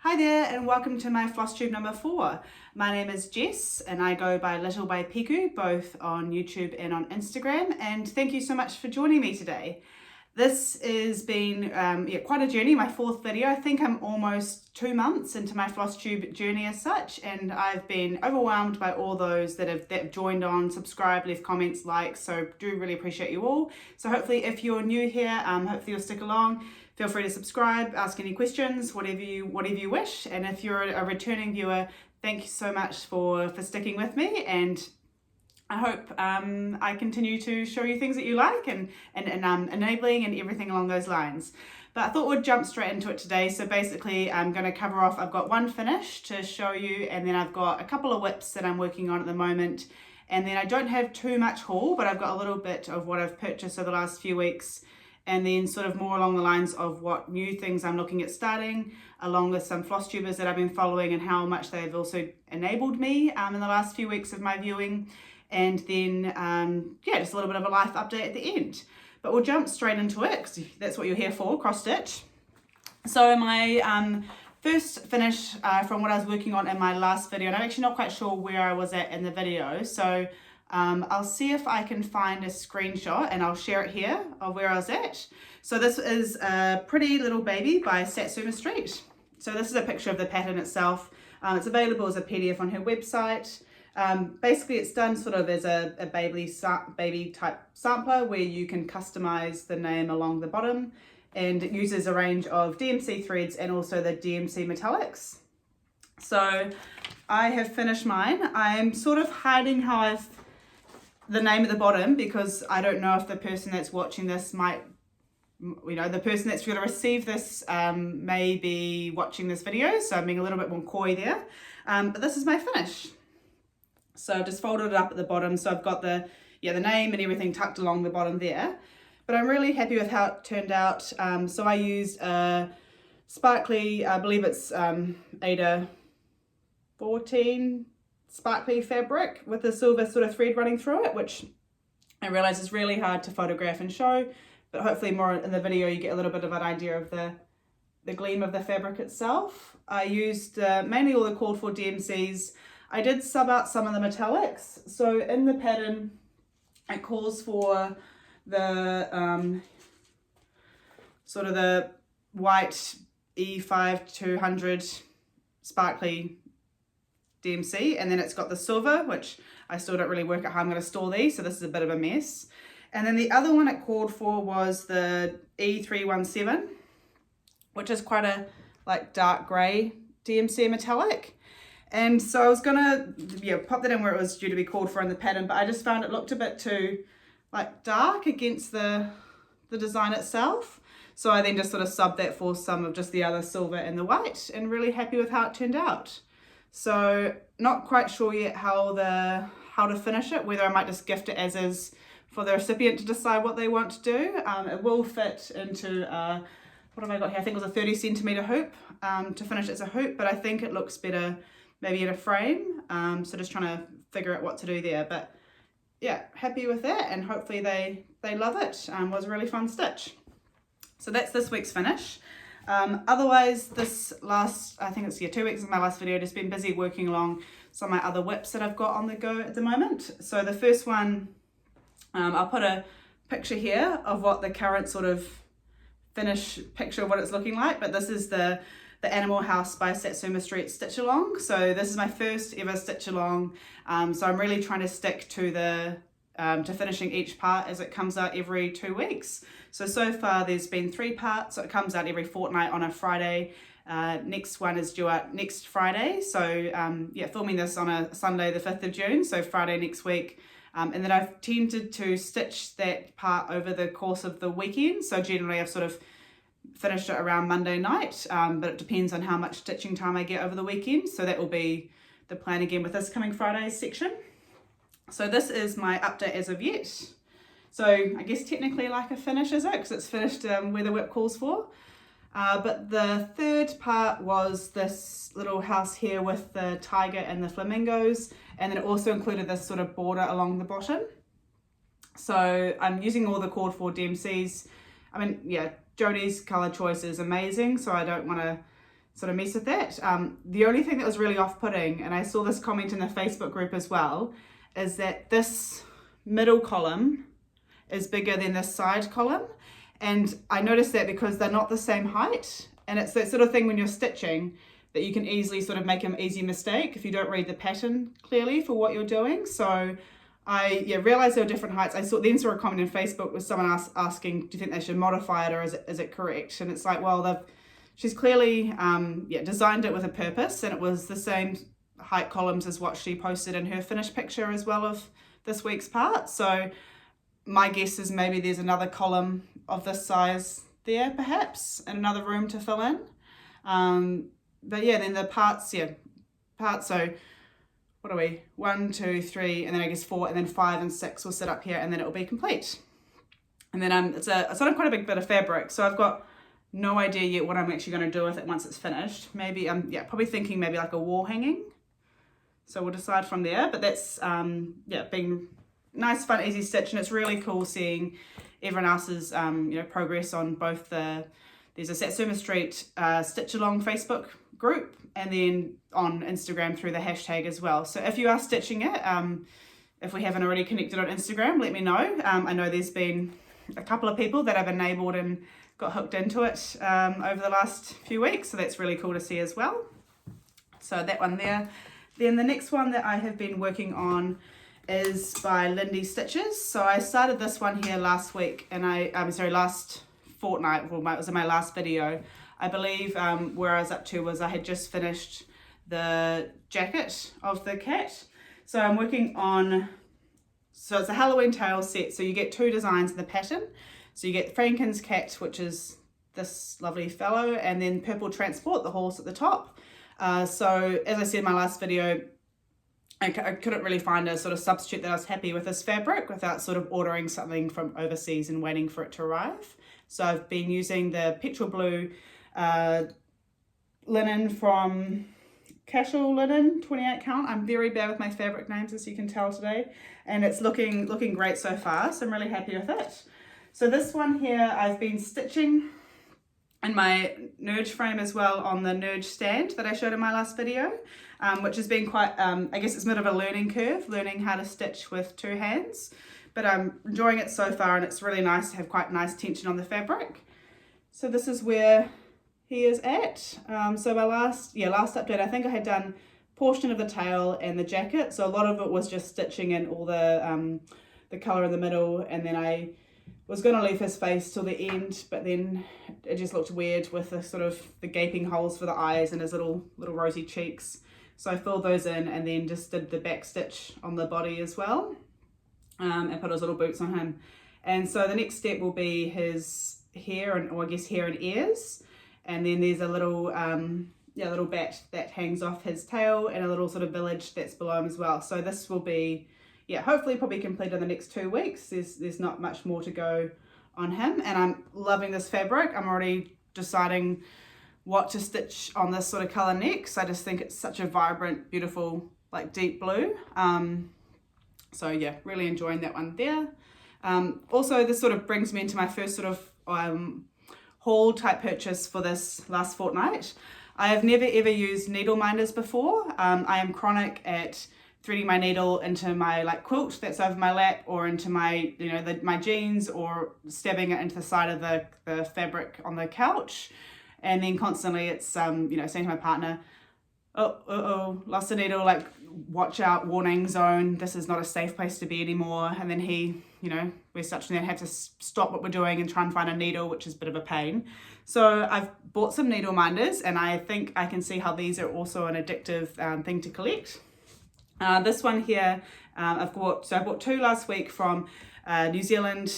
Hi there and welcome to my Flosstube number 4. My name is Jess and I go by Little by Piku both on YouTube and on Instagram, and thank you so much for joining me today. This has been quite a journey, my 4th video. I think I'm almost 2 months into my Flosstube journey as such, and I've been overwhelmed by all those that have joined on, subscribed, left comments, likes, so do really appreciate you all. So hopefully if you're new here, hopefully you'll stick along. Feel free to subscribe, ask any questions, whatever you wish. And if you're a returning viewer, thank you so much for sticking with me. And I hope I continue to show you things that you like and enabling and everything along those lines. But I thought we'd jump straight into it today. So basically I'm going to cover off, I've got one finish to show you, and then I've got a couple of whips that I'm working on at the moment. And then I don't have too much haul, but I've got a little bit of what I've purchased over the last few weeks. And then sort of more along the lines of what new things I'm looking at starting, along with some Flosstubers that I've been following and how much they've also enabled me in the last few weeks of my viewing. And then, just a little bit of a life update at the end. But we'll jump straight into it, because that's what you're here for, cross stitch. So my first finish from what I was working on in my last video, and I'm actually not quite sure where I was at in the video, so I'll see if I can find a screenshot and I'll share it here of where I was at. So this is a Pretty Little Baby by Satsuma Street. So this is a picture of the pattern itself. It's available as a PDF on her website. Basically it's done sort of as a baby type sampler where you can customize the name along the bottom, and it uses a range of DMC threads and also the DMC metallics. So I have finished mine. I'm sort of hiding the name at the bottom because I don't know if the person that's watching this might, the person that's going to receive this may be watching this video, so I'm being a little bit more coy there. But this is my finish. So I've just folded it up at the bottom, so I've got the name and everything tucked along the bottom there. But I'm really happy with how it turned out. So I used a sparkly, I believe it's Ada 14 sparkly fabric with a silver sort of thread running through it, which I realize is really hard to photograph and show, but hopefully more in the video you get a little bit of an idea of the gleam of the fabric itself. I used mainly all the called for DMCs. I did sub out some of the metallics. So in the pattern it calls for the sort of the white E5 200 sparkly DMC, and then it's got the silver, which I still don't really work out how I'm going to store these, so this is a bit of a mess. And then the other one it called for was the E317, which is quite a dark grey DMC metallic. And so I was gonna pop that in where it was due to be called for in the pattern, but I just found it looked a bit too dark against the design itself. So I then just sort of subbed that for some of just the other silver and the white, and really happy with how it turned out. So not quite sure yet how to finish it, whether I might just gift it as is for the recipient to decide what they want to do. It will fit into, what have I got here? I think it was a 30 centimeter hoop to finish it as a hoop, but I think it looks better maybe in a frame. So just trying to figure out what to do there. But yeah, happy with that, and hopefully they love it. Was a really fun stitch. So that's this week's finish. Otherwise, this last, I think it's 2 weeks is my last video, just been busy working along some of my other whips that I've got on the go at the moment. So the first one, I'll put a picture here of what the current sort of finish picture of what it's looking like, but this is the Animal House by Satsuma Street stitch along. So this is my first ever stitch along. So I'm really trying to stick to to finishing each part as it comes out every 2 weeks. So far there's been 3 parts, so it comes out every fortnight on a Friday. Next one is due out next Friday. So filming this on a Sunday the 5th of June, so Friday next week. And then I've tended to stitch that part over the course of the weekend. So generally I've sort of finished it around Monday night, but it depends on how much stitching time I get over the weekend. So that will be the plan again with this coming Friday's section. So this is my update as of yet. So I guess technically like a finish, is it? Because it's finished where the whip calls for. But the third part was this little house here with the tiger and the flamingos, and then it also included this sort of border along the bottom. So I'm using all the called for DMCs. I mean, yeah, Jodie's colour choice is amazing, so I don't want to sort of mess with that. The only thing that was really off-putting, and I saw this comment in the Facebook group as well, is that this middle column is bigger than this side column. And I noticed that because they're not the same height. And it's that sort of thing when you're stitching that you can easily sort of make an easy mistake if you don't read the pattern clearly for what you're doing. So I realized there were different heights. I then saw a comment on Facebook with someone asking, do you think they should modify it, or is it correct? And it's like, well, she's clearly designed it with a purpose, and it was the same height columns as what she posted in her finished picture as well of this week's part. So my guess is maybe there's another column of this size there perhaps, and another room to fill in. But yeah, then the parts, so what are we? 1, 2, 3, and then I guess 4, and then 5 and 6 will sit up here, and then it will be complete. And then it's sort of quite a big bit of fabric, so I've got no idea yet what I'm actually going to do with it once it's finished. Maybe probably thinking maybe like a wall hanging. So we'll decide from there. But that's been nice, fun, easy stitch, and it's really cool seeing everyone else's progress on both there's a Satsuma Street Stitch Along Facebook group, and then on Instagram through the hashtag as well. So if you are stitching it, if we haven't already connected on Instagram, let me know. I know there's been a couple of people that have enabled and got hooked into it over the last few weeks, so that's really cool to see as well. So that one there. Then the next one that I have been working on is by Lindy Stitches. So I started this one here last week, and last fortnight. Well, it was in my last video. I believe where I was up to was I had just finished the jacket of the cat. So I'm working on, so it's a Halloween tail set. So you get 2 designs in the pattern. So you get Franken's cat, which is this lovely fellow, and then Purple Transport, the horse at the top. So as I said in my last video, I couldn't really find a sort of substitute that I was happy with this fabric without sort of ordering something from overseas and waiting for it to arrive. So I've been using the petrol blue linen from Casual Linen, 28 count. I'm very bad with my fabric names, as you can tell today, and it's looking great so far, so I'm really happy with it. So this one here I've been stitching in my Nerge frame as well on the Nerge stand that I showed in my last video, which has been quite, I guess it's a bit of a learning curve, learning how to stitch with 2 hands, but I'm enjoying it so far, and it's really nice to have quite nice tension on the fabric. So this is where he is at. So my last update, I think I had done portion of the tail and the jacket, so a lot of it was just stitching in all the colour in the middle, and then I was going to leave his face till the end, but then it just looked weird with the sort of the gaping holes for the eyes and his little rosy cheeks. So I filled those in, and then just did the back stitch on the body as well, and put his little boots on him. And so the next step will be his hair, or I guess hair and ears, and then there's a little little bat that hangs off his tail, and a little sort of village that's below him as well. So this will be hopefully probably complete in the next 2 weeks. There's not much more to go on him, and I'm loving this fabric. I'm already deciding what to stitch on this sort of color next. I just think it's such a vibrant, beautiful, like deep blue. So yeah, really enjoying that one there. Also, this sort of brings me into my first sort of haul type purchase for this last fortnight. I have never ever used Needleminders before. I am chronic at threading my needle into my quilt that's over my lap, or into my my jeans, or stabbing it into the side of the fabric on the couch, and then constantly it's saying to my partner, oh, lost a needle, watch out, warning zone, this is not a safe place to be anymore. And then he, we're such that have to stop what we're doing and try and find a needle, which is a bit of a pain. So I've bought some Needleminders, and I think I can see how these are also an addictive thing to collect. This one here, I bought 2 last week from New Zealand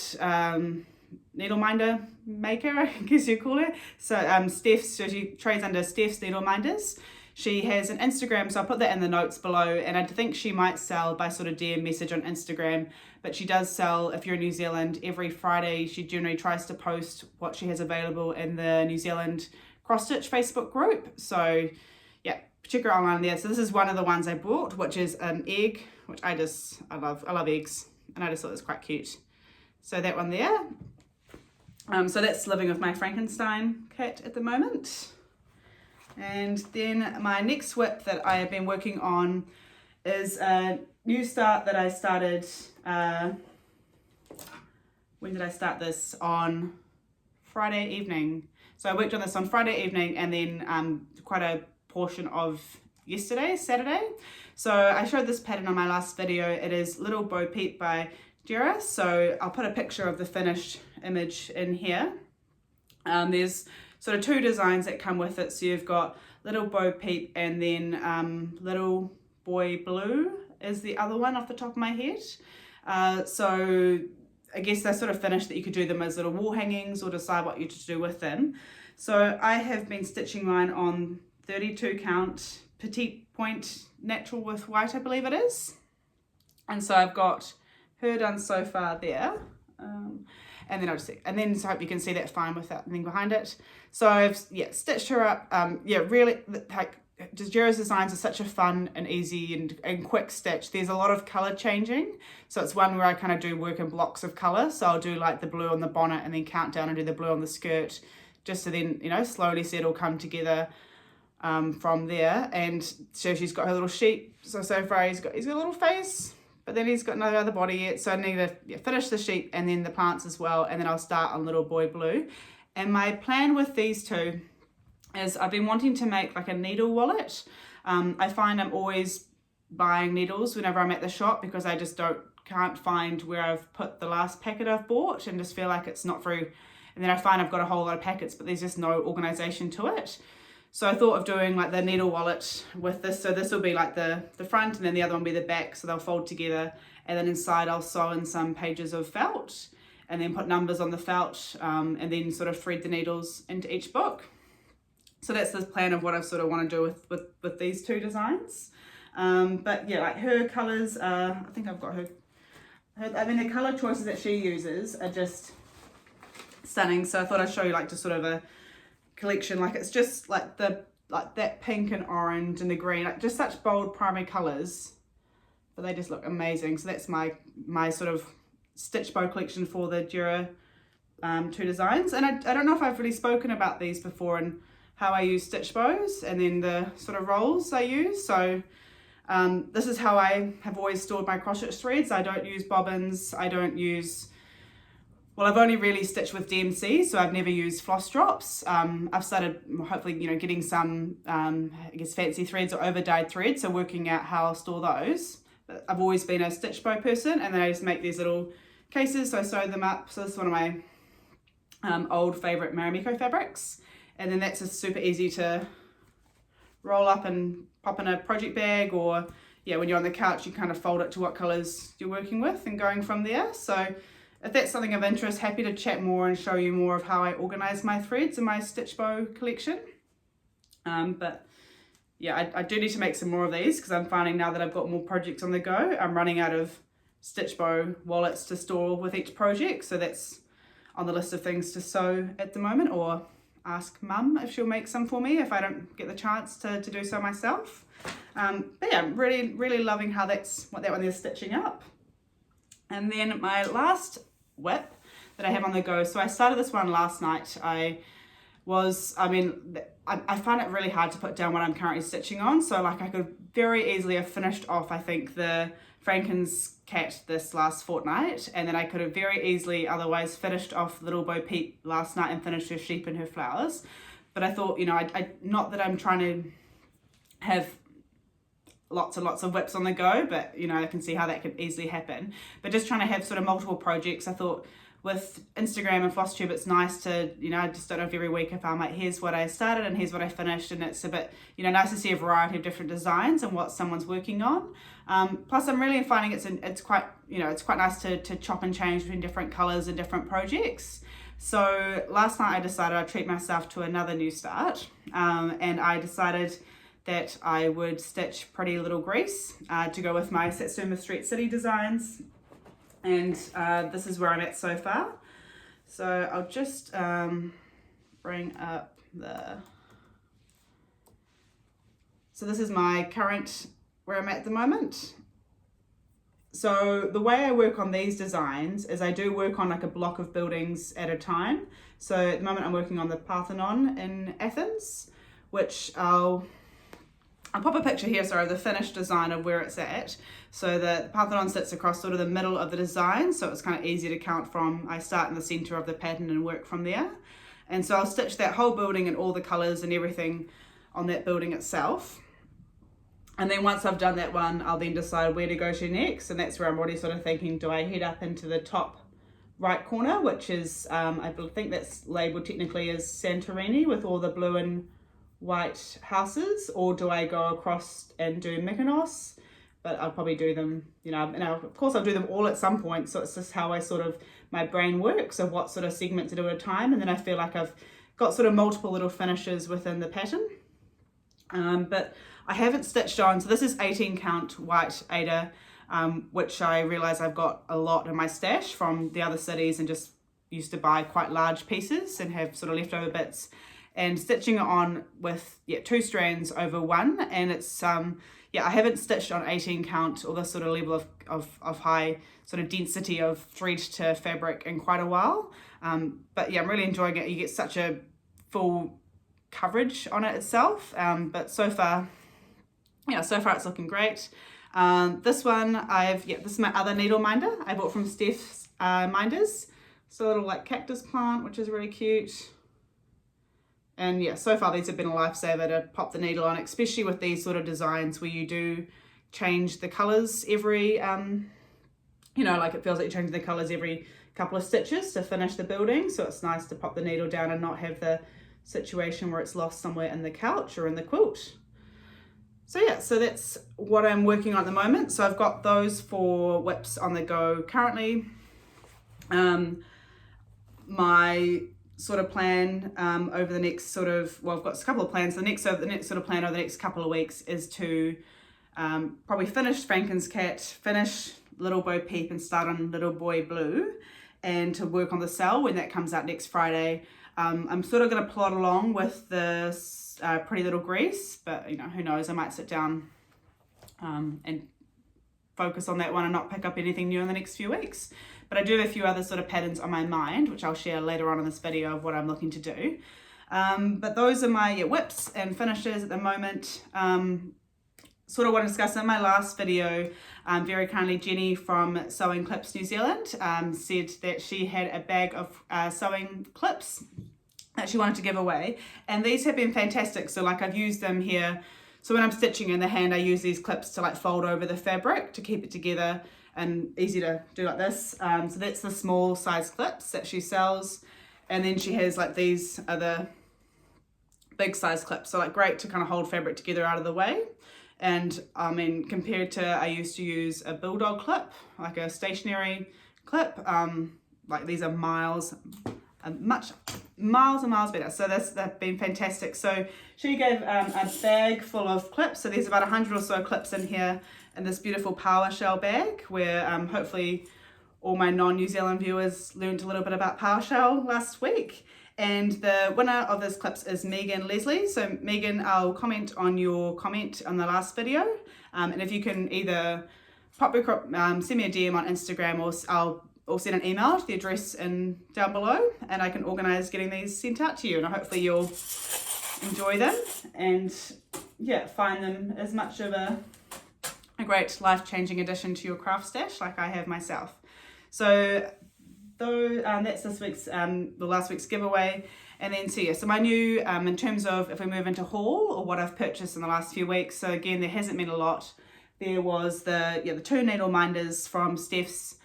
needleminder maker, I guess you call it. So so she trades under Steph's Needleminders. She has an Instagram, so I'll put that in the notes below, and I think she might sell by sort of DM message on Instagram, but she does sell, if you're in New Zealand, every Friday. She generally tries to post what she has available in the New Zealand cross stitch Facebook group. So yeah, check her online there. So this is one of the ones I bought, which is an egg, which I love eggs, and I just thought it was quite cute. So that one there. So that's living with my Frankenstein cat at the moment. And then my next whip that I have been working on is a new start that I started, when did I start this? On Friday evening. So I worked on this on Friday evening and then quite a portion of yesterday, Saturday. So I showed this pattern on my last video. It is Little Bo Peep by Gera. So I'll put a picture of the finished image in here. There's sort of two designs that come with it. So you've got Little Bo Peep and then Little Boy Blue is the other one off the top of my head. So I guess they're sort of finished that you could do them as little wall hangings or decide what you to do with them. So I have been stitching mine on 32 count petite point natural with white, I believe it is. And so I've got her done so far there. And then so I hope you can see that fine with that thing behind it. So I've stitched her up. Really, like, Gera's designs are such a fun and easy and quick stitch. There's a lot of color changing. So it's one where I kind of do work in blocks of color. So I'll do like the blue on the bonnet and then count down and do the blue on the skirt, just to then, slowly see it all come together from there. And so she's got her little sheep. So far he's got a little face, but then he's got no other body yet. So I need to finish the sheep and then the plants as well. And then I'll start on Little Boy Blue. And my plan with these two is I've been wanting to make like a needle wallet. I find I'm always buying needles whenever I'm at the shop because I just can't find where I've put the last packet I've bought and just feel like it's not through. And then I find I've got a whole lot of packets, but there's just no organization to it. So I thought of doing like the needle wallet with this. So this will be like the front and then the other one will be the back. So they'll fold together. And then inside I'll sew in some pages of felt and then put numbers on the felt and then sort of thread the needles into each book. So that's the plan of what I sort of want to do with these two designs. But yeah, like her colors, I think I've got her, the color choices that she uses are just stunning. So I thought I'd show you like just sort of a collection. Like it's just like that pink and orange and the green, like just such bold primary colors, but they just look amazing. So that's my sort of stitch bow collection for the Gera two designs. And I don't know if I've really spoken about these before and how I use stitch bows and then the sort of rolls I use. So this is how I have always stored my crochet threads. I don't use bobbins. I don't use, well, I've only really stitched with DMC, so I've never used floss drops. I've started hopefully, getting some, I guess, fancy threads or over dyed threads, so working out how I'll store those. But I've always been a stitch bow person, and then I just make these little cases, so I sew them up. So this is one of my old favorite Marimekko fabrics. And then that's just super easy to roll up and pop in a project bag, or when you're on the couch, you kind of fold it to what colors you're working with and going from there. So if that's something of interest, happy to chat more and show you more of how I organize my threads in my stitch bow collection. But yeah, I do need to make some more of these because I'm finding now that I've got more projects on the go, I'm running out of stitch bow wallets to store with each project. So that's on the list of things to sew at the moment, or ask mum if she'll make some for me if I don't get the chance to do so myself. But yeah, I'm really loving how what that one is stitching up. And then my last whip that I have on the go. So I started this one last night. I find it really hard to put down what I'm currently stitching on. So like I could very easily have finished off, I think, the Franken's cat this last fortnight, and then I could have very easily otherwise finished off Little Bo Peep last night and finished her sheep and her flowers. But I thought, I not that I'm trying to have lots and lots of whips on the go, but I can see how that could easily happen. But just trying to have sort of multiple projects, I thought with Instagram and Flosstube, it's nice to, I just don't know if every week if I'm like, here's what I started and here's what I finished, and it's a bit, nice to see a variety of different designs and what someone's working on. Plus I'm really finding it's quite nice to chop and change between different colors and different projects. So last night I decided I'd treat myself to another new start, and I decided that I would stitch Pretty Little Grease to go with my Satsuma Street City designs. And this is where I'm at so far. So I'll just bring up so this is my current, where I'm at the moment. So the way I work on these designs is I do work on like a block of buildings at a time. So at the moment I'm working on the Parthenon in Athens, which I'll pop a picture here, sorry, of the finished design of where it's at. So the Parthenon sits across sort of the middle of the design, so it's kind of easy to count from. I start in the center of the pattern and work from there. And so I'll stitch that whole building and all the colors and everything on that building itself. And then once I've done that one, I'll then decide where to go to next. And that's where I'm already sort of thinking, do I head up into the top right corner, which is, I think that's labeled technically as Santorini with all the blue and white houses, or do I go across and do Mykonos? But I'll probably do them, of course I'll do them all at some point. So it's just how my brain works of what sort of segment to do at a time. And then I feel like I've got sort of multiple little finishes within the pattern. But I haven't stitched on, so this is 18 count white Ada, which I realise I've got a lot in my stash from the other cities and just used to buy quite large pieces and have sort of leftover bits, and stitching it on with 2 strands over 1, and it's I haven't stitched on 18 count or this sort of level of high sort of density of thread to fabric in quite a while, but yeah, I'm really enjoying it. You get such a full coverage on it itself, but so far it's looking great. This one this is my other needle minder I bought from Steph's Minders. It's a little like cactus plant, which is really cute. And yeah, so far these have been a lifesaver to pop the needle on, especially with these sort of designs where you do change the colors every, like it feels like you're changing the colors every couple of stitches to finish the building. So it's nice to pop the needle down and not have the situation where it's lost somewhere in the couch or in the quilt. So yeah, so that's what I'm working on at the moment. So I've got those 4 whips on the go currently. My sort of plan over the next I've got a couple of plans. The next sort of plan over the next couple of weeks is to probably finish Franken's Cat, finish Little Bo Peep and start on Little Boy Blue, and to work on the cell when that comes out next Friday. I'm sort of going to plod along with the Pretty Little Grease, but who knows, I might sit down and focus on that one and not pick up anything new in the next few weeks. But I do have a few other sort of patterns on my mind, which I'll share later on in this video of what I'm looking to do. But those are my whips and finishes at the moment. Sort of what I discussed in my last video, very kindly Jenny from Sewing Clips New Zealand said that she had a bag of sewing clips that she wanted to give away, and these have been fantastic. So like I've used them here, so when I'm stitching in the hand I use these clips to like fold over the fabric to keep it together and easy to do like this. So that's the small size clips that she sells, and then she has like these other big size clips, so like great to kind of hold fabric together out of the way. And I mean, compared to, I used to use a bulldog clip, like a stationary clip, like these are miles and miles better. So they've been fantastic. So she gave a bag full of clips. So there's about 100 or so clips in here in this beautiful PowerShell bag, where hopefully all my non-New Zealand viewers learned a little bit about PowerShell last week. And the winner of this clips is Megan Leslie. So Megan, I'll comment on your comment on the last video. And if you can either send me a DM on Instagram, or send an email to the address down below, and I can organise getting these sent out to you. And hopefully you'll enjoy them and find them as much of a great life-changing addition to your craft stash like I have myself. So that's this week's, last week's giveaway. And then so my new, in terms of if we move into haul or what I've purchased in the last few weeks. So again, there hasn't been a lot. There was the 2 Needleminders from Steph's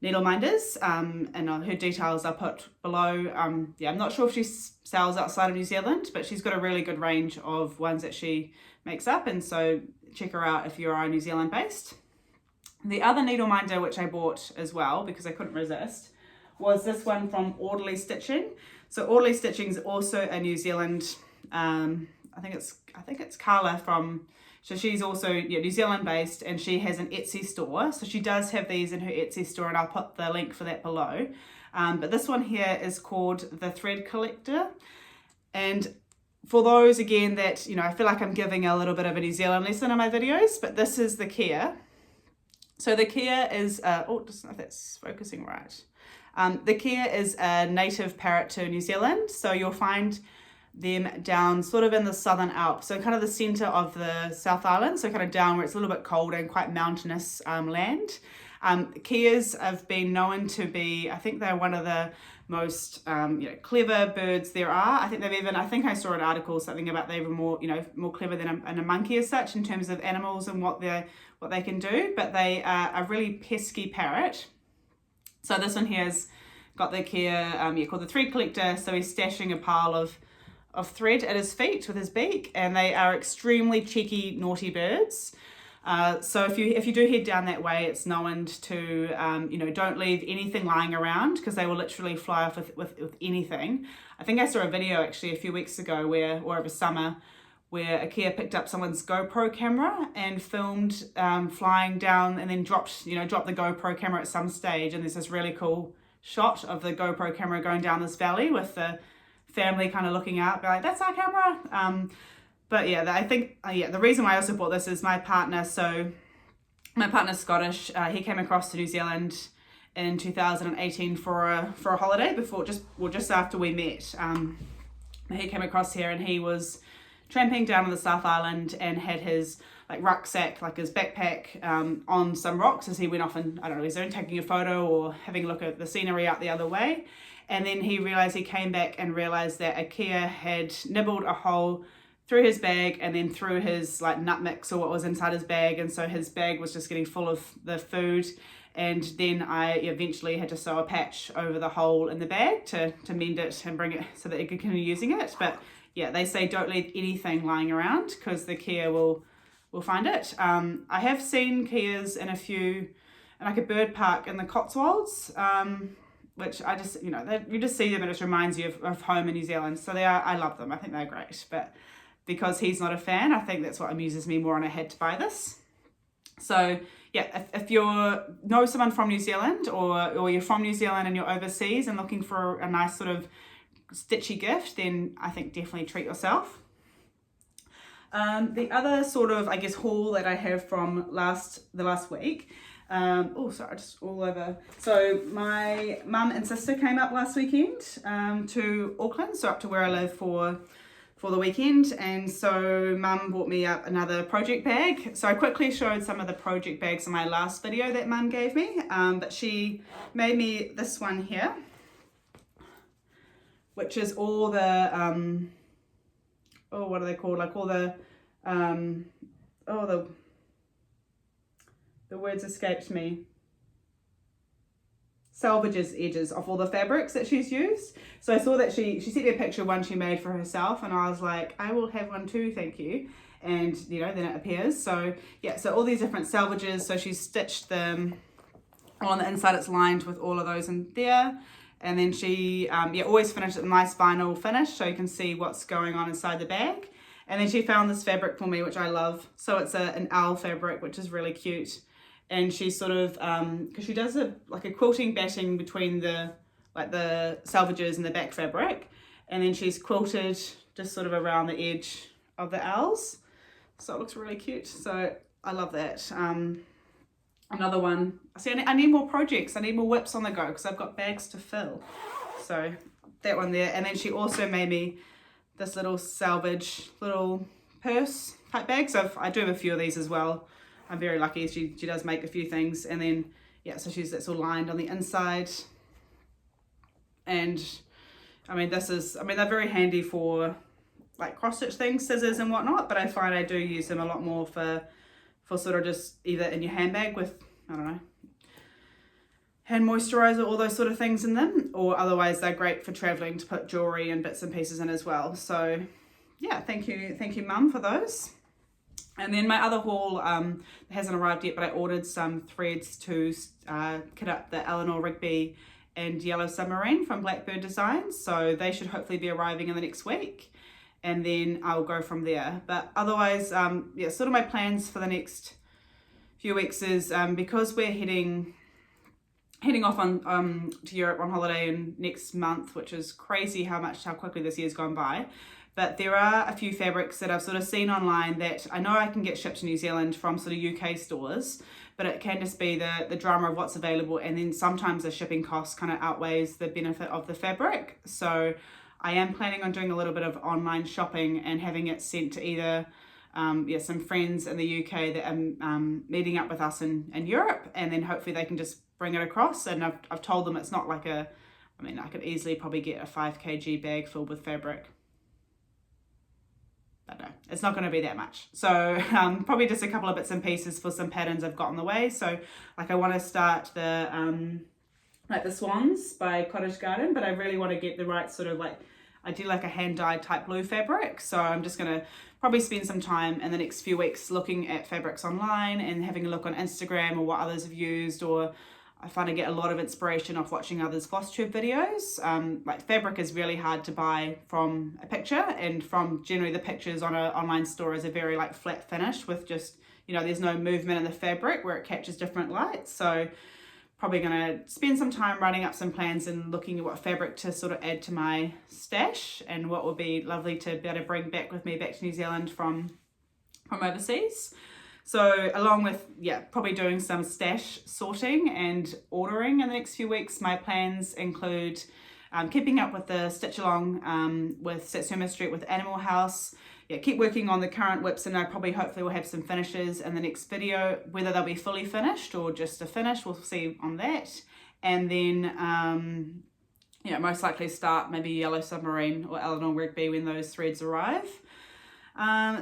Needleminders, and her details are put below. I'm not sure if she sells outside of New Zealand, but she's got a really good range of ones that she makes up, and so check her out if you are New Zealand based. The other Needleminder which I bought as well because I couldn't resist was this one from Orderly Stitching. So Orderly Stitching is also a New Zealand, I think it's Carla from, so she's also New Zealand based, and she has an Etsy store. So she does have these in her Etsy store, and I'll put the link for that below. But this one here is called the Thread Collector. And for those again that, I feel like I'm giving a little bit of a New Zealand lesson in my videos, but this is the Kia. So the Kia is, just don't know if that's focusing right. The Kia is a native parrot to New Zealand. So you'll find them down sort of in the Southern Alps, so kind of the centre of the South Island, so kind of down where it's a little bit colder and quite mountainous land. Keas have been known to be, I think they're one of the most clever birds there are. I think I saw an article something about they were more clever than a monkey as such in terms of animals and what they can do, but they are a really pesky parrot. So this one here's got the Kea called the thread collector, so he's stashing a pile of thread at his feet with his beak, and they are extremely cheeky, naughty birds. So if you do head down that way, it's known to don't leave anything lying around, because they will literally fly off with anything. I think I saw a video actually a few weeks ago or over summer, where a Kea picked up someone's GoPro camera and filmed flying down, and then dropped the GoPro camera at some stage, and there's this really cool shot of the GoPro camera going down this valley with the family kind of looking out, be like, that's our camera. But yeah, I think the reason why I also bought this is my partner's Scottish. He came across to New Zealand in 2018 for a holiday just after we met. He came across here and he was tramping down on the South Island and had his rucksack, his backpack, on some rocks as he went off, and I don't know, he's taking a photo or having a look at the scenery out the other way. And then he came back and realized that a Kea had nibbled a hole through his bag and then through his nut mix or what was inside his bag, and so his bag was just getting full of the food. And then I eventually had to sew a patch over the hole in the bag to mend it and bring it so that he could continue using it. But yeah, they say don't leave anything lying around, because the Kea will find it. I have seen Keas in a bird park in the Cotswolds, which I just, you just see them and it just reminds you of home in New Zealand. So I love them. I think they're great. But because he's not a fan, I think that's what amuses me more, and I had to buy this. So yeah, if you know someone from New Zealand, or you're from New Zealand and you're overseas and looking for a nice sort of stitchy gift, then I think definitely treat yourself. The other sort of, I guess, haul that I have from the last week, just all over. So my mum and sister came up last weekend to Auckland, so up to where I live for the weekend, and so mum bought me up another project bag. So I quickly showed some of the project bags in my last video that mum gave me, but she made me this one here, which is all the what are they called, all the the words escaped me, salvages edges of all the fabrics that she's used. So I saw that she sent me a picture of one she made for herself, and I was like, I will have one too, thank you. And then it appears. So yeah, so all these different salvages, so she's stitched them on the inside, it's lined with all of those in there. And then she always finished it with a nice vinyl finish, so you can see what's going on inside the bag. And then she found this fabric for me, which I love. So it's an owl fabric, which is really cute. And she sort of, because she does a quilting batting between the salvages and the back fabric, and then she's quilted just sort of around the edge of the owls. So it looks really cute. So I love that. Another one. See, I need more projects. I need more whips on the go, because I've got bags to fill. So that one there. And then she also made me this little salvage, little purse type bag. So I do have a few of these as well. I'm very lucky. She does make a few things. And then, yeah, so that's all lined on the inside. And I mean, they're very handy for cross stitch things, scissors and whatnot, but I find I do use them a lot more for sort of just either in your handbag with, I don't know, hand moisturizer, all those sort of things in them, or otherwise they're great for traveling to put jewelry and bits and pieces in as well. So yeah, thank you mum for those. And then my other haul hasn't arrived yet, but I ordered some threads to kit up the Eleanor Rigby and Yellow Submarine from Blackbird Designs, so they should hopefully be arriving in the next week, and then I'll go from there. But otherwise, sort of my plans for the next few weeks is, because we're heading off on to Europe on holiday in next month, which is crazy how quickly this year's gone by. But there are a few fabrics that I've sort of seen online that I know I can get shipped to New Zealand from sort of UK stores, but it can just be the drama of what's available, and then sometimes the shipping cost kind of outweighs the benefit of the fabric. So I am planning on doing a little bit of online shopping and having it sent to either some friends in the UK that are meeting up with us in Europe, and then hopefully they can just bring it across. And I've told them it's not like I could easily probably get a 5 kg bag filled with fabric. But no, it's not going to be that much. So probably just a couple of bits and pieces for some patterns I've got on the way. So like I want to start the like the swans by Cottage Garden, but I really want to get the right sort of like, I do like a hand dyed type blue fabric. So I'm just going to probably spend some time in the next few weeks looking at fabrics online and having a look on Instagram or what others have used, or I find I get a lot of inspiration off watching others Flosstube videos. Like fabric is really hard to buy from a picture, and from generally the pictures on an online store is a very like flat finish with just, there's no movement in the fabric where it catches different lights. So probably going to spend some time writing up some plans and looking at what fabric to sort of add to my stash and what would be lovely to be able to bring back with me back to New Zealand from overseas. So along with, probably doing some stash sorting and ordering in the next few weeks, my plans include keeping up with the stitch along with Satsuma Street with Animal House. Keep working on the current whips, and I probably hopefully will have some finishes in the next video, whether they'll be fully finished or just a finish, we'll see on that. And then, most likely start maybe Yellow Submarine or Eleanor Rigby when those threads arrive.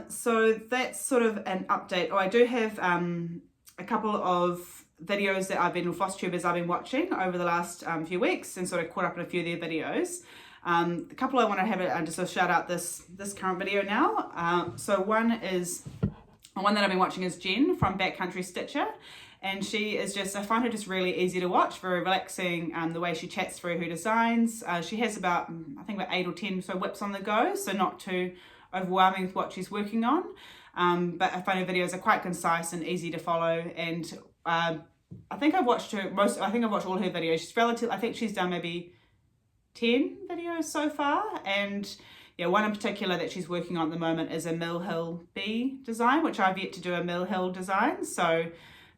So that's sort of an update. I do have a couple of videos that Flosstubers I've been watching over the last few weeks and sort of caught up in a few of their videos. The couple I want to have just a shout out this current video now. So one that I've been watching is Jen from Backcountry Stitcher, and she is just, I find her just really easy to watch, very relaxing. The way she chats through her designs. She has about 8 or 10 whips on the go, so not too overwhelming with what she's working on. But I find her videos are quite concise and easy to follow, and I think I've watched all her videos. She's relative. I think she's done maybe 10 videos so far, and one in particular that she's working on at the moment is a Mill Hill bee design, which I've yet to do a Mill Hill design, so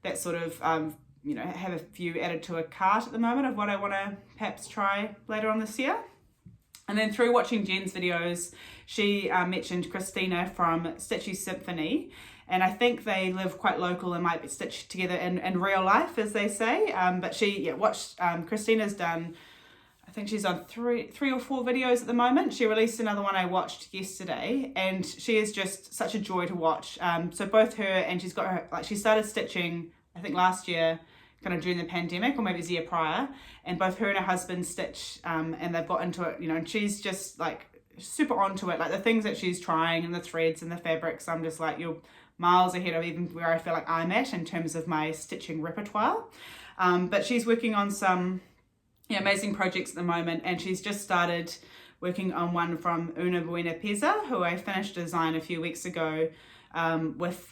that's sort of have a few added to a cart at the moment of what I want to perhaps try later on this year. And then through watching Jen's videos, she mentioned Christina from Stitchy Symphony, and I think they live quite local and might be stitched together in real life, as they say. But she watched Christina's done, I think she's on three or four videos at the moment. She released another one I watched yesterday, and she is just such a joy to watch. So both her and she's got her, she started stitching, I think last year, kind of during the pandemic, or maybe it was the year prior, and both her and her husband stitch, and they've got into it, and she's just super onto it. Like the things that she's trying and the threads and the fabrics, I'm just like, you're miles ahead of even where I feel like I'm at in terms of my stitching repertoire. But she's working on some amazing projects at the moment, and she's just started working on one from Una Buena Pezza, who I finished design a few weeks ago, with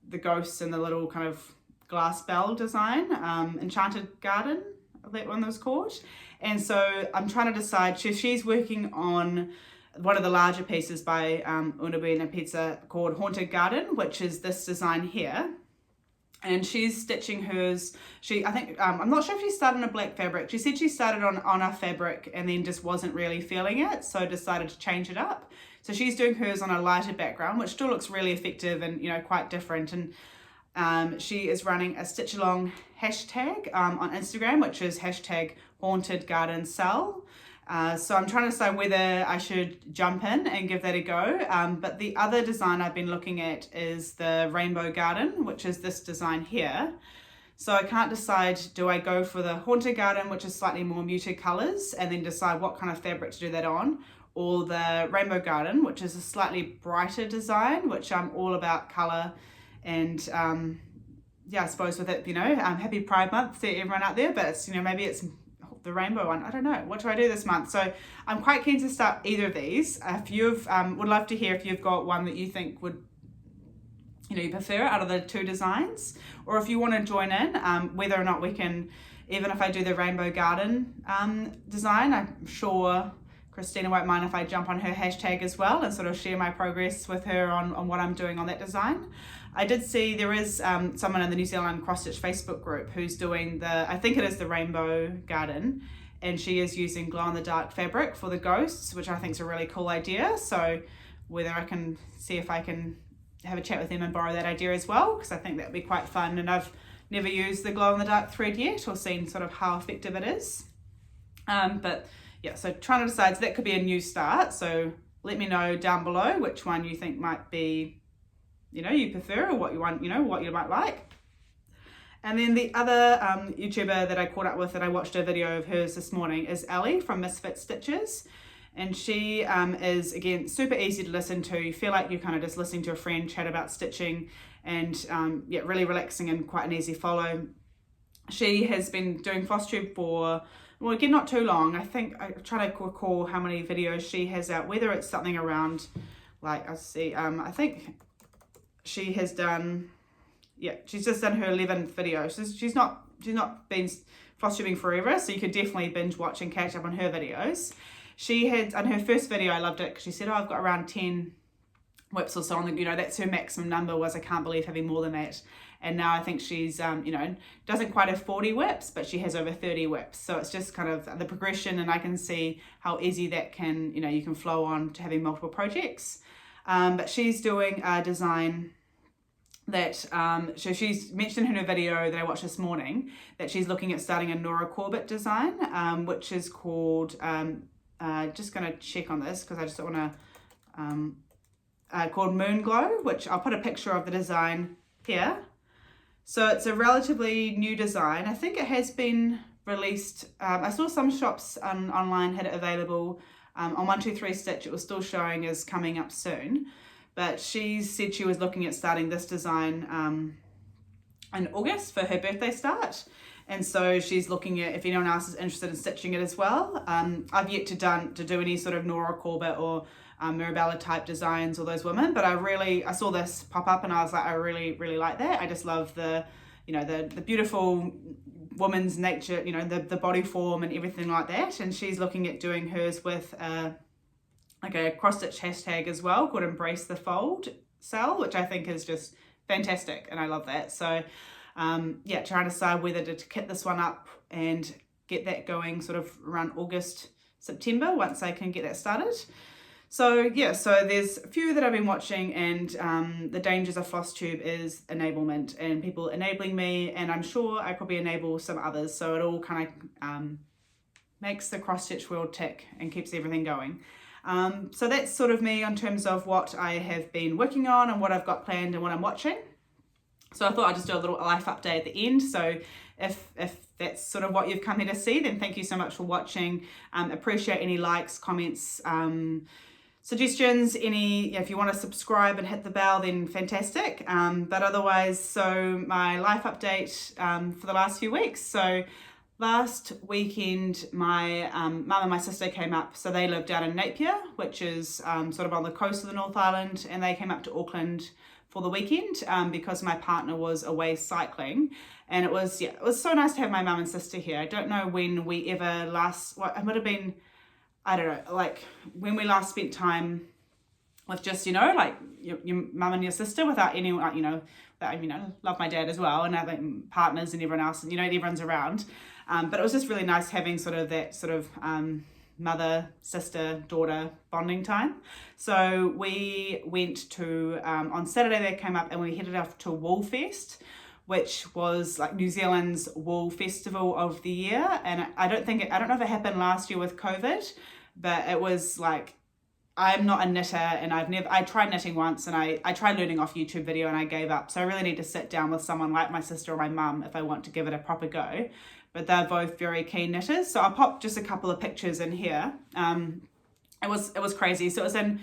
the ghosts and the little kind of glass bell design, Enchanted Garden, that one was called. And so I'm trying to decide, she's working on one of the larger pieces by Una Buena Pezza called Haunted Garden, which is this design here. And she's stitching hers. I'm not sure if she started on a black fabric. She said she started on a fabric and then just wasn't really feeling it, so decided to change it up. So she's doing hers on a lighter background, which still looks really effective and quite different. And she is running a stitch along hashtag on Instagram, which is hashtag Haunted Garden Sell. So I'm trying to decide whether I should jump in and give that a go. But the other design I've been looking at is the Rainbow Garden, which is this design here. So I can't decide, do I go for the Haunted Garden, which is slightly more muted colours, and then decide what kind of fabric to do that on, or the Rainbow Garden, which is a slightly brighter design, which I'm all about colour. And I suppose with it, happy Pride Month to everyone out there, but it's, maybe it's the rainbow one. I don't know. What do I do this month? So I'm quite keen to start either of these. If you've, would love to hear if you've got one that you think would, you prefer out of the two designs, or if you want to join in, whether or not we can, even if I do the Rainbow Garden design, I'm sure Christina won't mind if I jump on her hashtag as well and sort of share my progress with her on what I'm doing on that design. I did see there is someone in the New Zealand Cross Stitch Facebook group who's doing I think it is the Rainbow Garden, and she is using glow-in-the-dark fabric for the ghosts, which I think is a really cool idea. So whether I can see if I can have a chat with them and borrow that idea as well, because I think that would be quite fun. And I've never used the glow-in-the-dark thread yet or seen sort of how effective it is. But yeah, so trying to decide, so that could be a new start. So let me know down below which one you think might be, you prefer, or what you want, what you might like. And then the other YouTuber that I caught up with, and I watched a video of hers this morning, is Ellie from Misfit Stitches. And she is, again, super easy to listen to. You feel like you're kind of just listening to a friend chat about stitching, and yeah, really relaxing and quite an easy follow. She has been doing Flosstube for, well, again, not too long. I think I try to recall how many videos she has out, whether it's something around, like, I see, I think she has done, yeah, she's just done her 11th video. She's not been Flosstubing forever, so you could definitely binge watch and catch up on her videos. She had, on her first video, I loved it because she said, oh, I've got around 10 whips or so on the, that's her maximum number, was I can't believe having more than that. And now I think she's, doesn't quite have 40 whips, but she has over 30 whips. So it's just kind of the progression, and I can see how easy that can, you can flow on to having multiple projects. But she's doing a design that, so she's mentioned in her video that I watched this morning that she's looking at starting a Nora Corbett design, which is called, just going to check on this because I just don't want to, called Moon Glow, which I'll put a picture of the design here. So it's a relatively new design. I think it has been released. I saw some shops online had it available. On 123 Stitch, it was still showing as coming up soon. But she said she was looking at starting this design in August for her birthday start. And so she's looking at if anyone else is interested in stitching it as well. I've yet to do any sort of Nora Corbett or Mirabella type designs, or those women, but I saw this pop up and I was like, I really, really like that. I just love the beautiful woman's nature, the body form and everything like that. And she's looking at doing hers with like a cross stitch hashtag as well called Embrace the Fold Cell, which I think is just fantastic, and I love that. So yeah, trying to decide whether to kit this one up and get that going sort of around August, September, once I can get that started. So yeah, so there's a few that I've been watching, and the dangers of Flosstube is enablement and people enabling me, and I'm sure I probably enable some others, so it all kind of makes the cross stitch world tick and keeps everything going. So that's sort of me in terms of what I have been working on and what I've got planned and what I'm watching. So I thought I'd just do a little life update at the end. So if that's sort of what you've come here to see, then thank you so much for watching. Appreciate any likes, comments, suggestions, if you want to subscribe and hit the bell, then fantastic. But otherwise, so my life update for the last few weeks. So last weekend, my mum and my sister came up. So they live down in Napier, which is sort of on the coast of the North Island, and they came up to Auckland for the weekend because my partner was away cycling. And it was so nice to have my mum and sister here. I don't know when we ever last, it would have been, I don't know, like when we last spent time with just, like your mum and your sister without anyone, love my dad as well, and having partners and everyone else, and everyone's around. But it was just really nice having sort of that sort of mother, sister, daughter bonding time. So we went to, on Saturday they came up and we headed off to Wool Fest, which was like New Zealand's wool festival of the year. And I don't know if it happened last year with COVID, but it was like, I'm not a knitter, and I tried knitting once, and I tried learning off YouTube video and I gave up. So I really need to sit down with someone like my sister or my mum if I want to give it a proper go. But they're both very keen knitters. So I'll pop just a couple of pictures in here. It was crazy. So it was in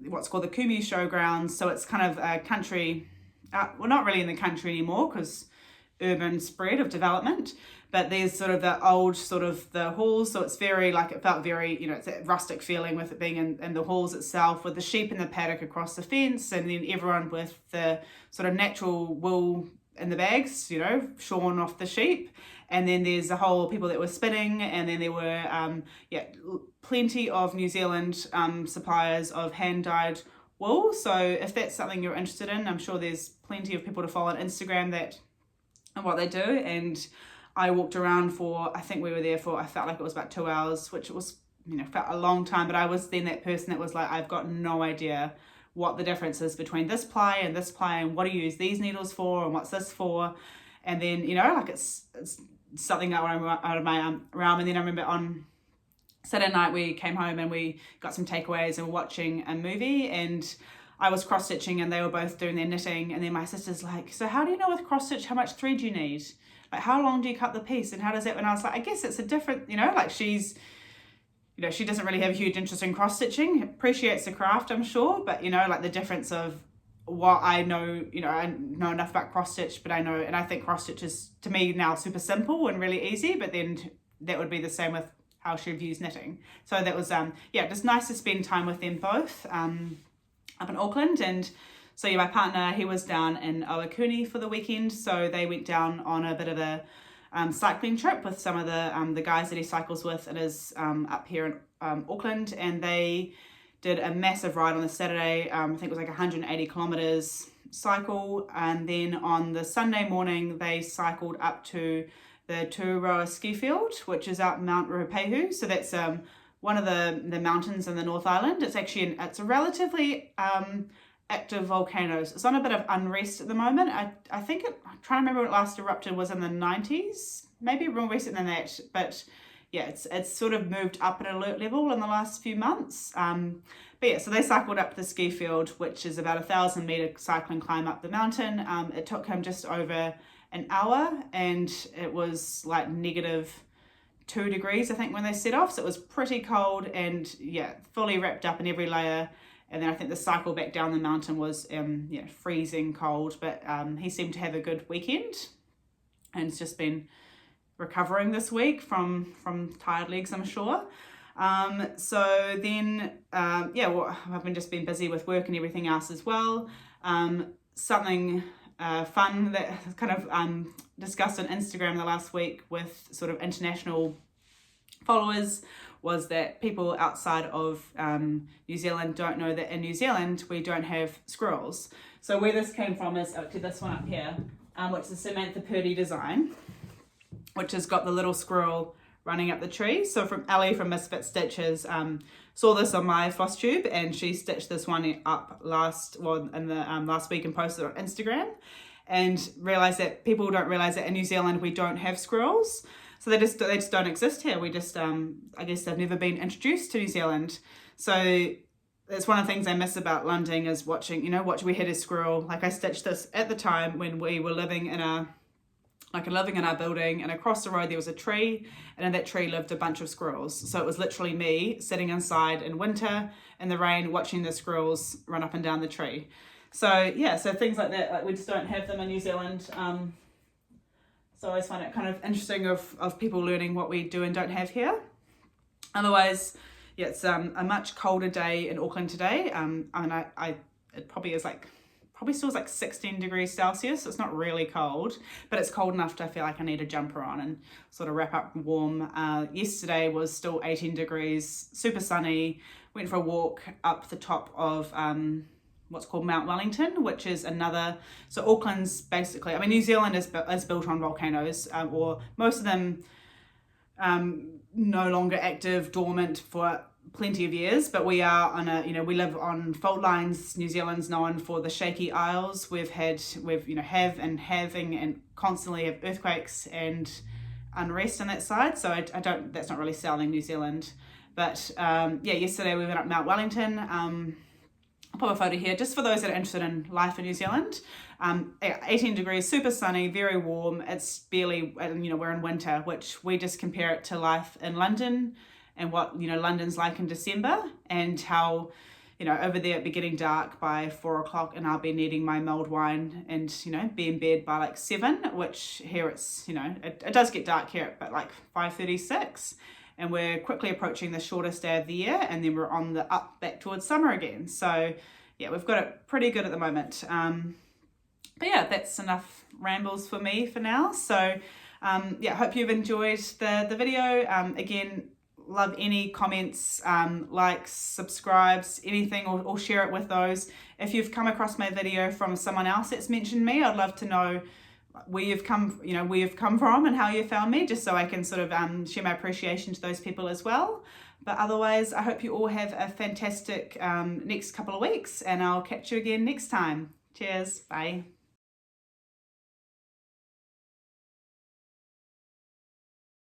what's called the Kumu Showgrounds. So it's kind of a country, well, not really in the country anymore because urban spread of development, but there's sort of the old sort of the halls. So it's very it felt very, it's a rustic feeling with it being in the halls itself, with the sheep in the paddock across the fence, and then everyone with the sort of natural wool in the bags, shorn off the sheep. And then there's a whole people that were spinning, and then there were plenty of New Zealand suppliers of hand-dyed wool. So if that's something you're interested in, I'm sure there's plenty of people to follow on Instagram and what they do. And I walked around for, I think we were there for, I felt like it was about 2 hours, which was, felt a long time, but I was then that person that was like, I've got no idea what the difference is between this ply and this ply, and what do you use these needles for, and what's this for. And then, like it's something out of my realm. And then I remember on Saturday night we came home and we got some takeaways and were watching a movie, and I was cross stitching and they were both doing their knitting. And then my sister's like, so how do you know with cross stitch how much thread you need? Like, how long do you cut the piece, and how does that? And I was like, I guess it's a different, like she's, she doesn't really have a huge interest in cross stitching, appreciates the craft, I'm sure, but like the difference of what I know, I know enough about cross stitch, but I know, and I think cross stitch is to me now super simple and really easy, but then that would be the same with how she views knitting. So that was, just nice to spend time with them both up in Auckland. And so my partner, he was down in Owakuni for the weekend, so they went down on a bit of a cycling trip with some of the guys that he cycles with and is up here in Auckland, and they did a massive ride on the Saturday. I think it was like 180 kilometers cycle, and then on the Sunday morning they cycled up to the Turoa ski field, which is up Mount Ruapehu. So that's one of the mountains in the North Island. It's actually it's a relatively active volcano. It's on a bit of unrest at the moment. I think I'm trying to remember when it last erupted was in the 90s, maybe more recent than that, but yeah, it's sort of moved up an alert level in the last few months. But yeah, so they cycled up the ski field, which is about 1,000 meter cycling climb up the mountain. It took him just over an hour, and it was like -2 degrees, I think, when they set off. So it was pretty cold, and yeah, fully wrapped up in every layer. And then I think the cycle back down the mountain was freezing cold, but he seemed to have a good weekend, and it's just been recovering this week from tired legs, I'm sure. So then, I've just been busy with work and everything else as well. Something fun that kind of discussed on Instagram the last week with sort of international followers was that people outside of New Zealand don't know that in New Zealand we don't have squirrels. So where this came from is to this one up here, which is Samantha Purdy design, which has got the little squirrel running up the tree. So from Ellie from Misfit Stitches saw this on my Flosstube, and she stitched this one up last week and posted it on Instagram, and realized that people don't realize that in New Zealand we don't have squirrels. So they just don't exist here. We just, I guess they've never been introduced to New Zealand. So that's one of the things I miss about London is watching, we had a squirrel. Like I stitched this at the time when we were living in our building, and across the road there was a tree, and in that tree lived a bunch of squirrels. So it was literally me sitting inside in winter in the rain watching the squirrels run up and down the tree. So yeah, so things like that, like we just don't have them in New Zealand. So I always find it kind of interesting of people learning what we do and don't have here. Otherwise, yeah, it's a much colder day in Auckland today. It probably still is like 16 degrees Celsius. So it's not really cold, but it's cold enough to feel like I need a jumper on and sort of wrap up warm. Yesterday was still 18 degrees, super sunny. Went for a walk up the top of what's called Mount Wellington, which is so Auckland's basically, New Zealand is built on volcanoes, or most of them no longer active, dormant for plenty of years, but we are on we live on fault lines. New Zealand's known for the shaky isles. We've having and constantly have earthquakes and unrest on that side. So that's not really selling New Zealand. But yesterday we went up Mount Wellington. I'll put a photo here just for those that are interested in life in New Zealand. 18 degrees, super sunny, very warm. It's barely, we're in winter, which we just compare it to life in London and what, London's like in December, and how, over there it'd be getting dark by 4 o'clock and I'll be needing my mulled wine and, be in bed by like 7, which here it's, it does get dark here at like 5:36. And we're quickly approaching the shortest day of the year, and then we're on the up back towards summer again. So yeah, we've got it pretty good at the moment. But yeah, that's enough rambles for me for now. So hope you've enjoyed the video. Again, love any comments, likes, subscribes, anything, or share it with those. If you've come across my video from someone else that's mentioned me, I'd love to know where you've come, where you've come from and how you found me, just so I can sort of share my appreciation to those people as well. But otherwise, I hope you all have a fantastic next couple of weeks, and I'll catch you again next time. Cheers. Bye.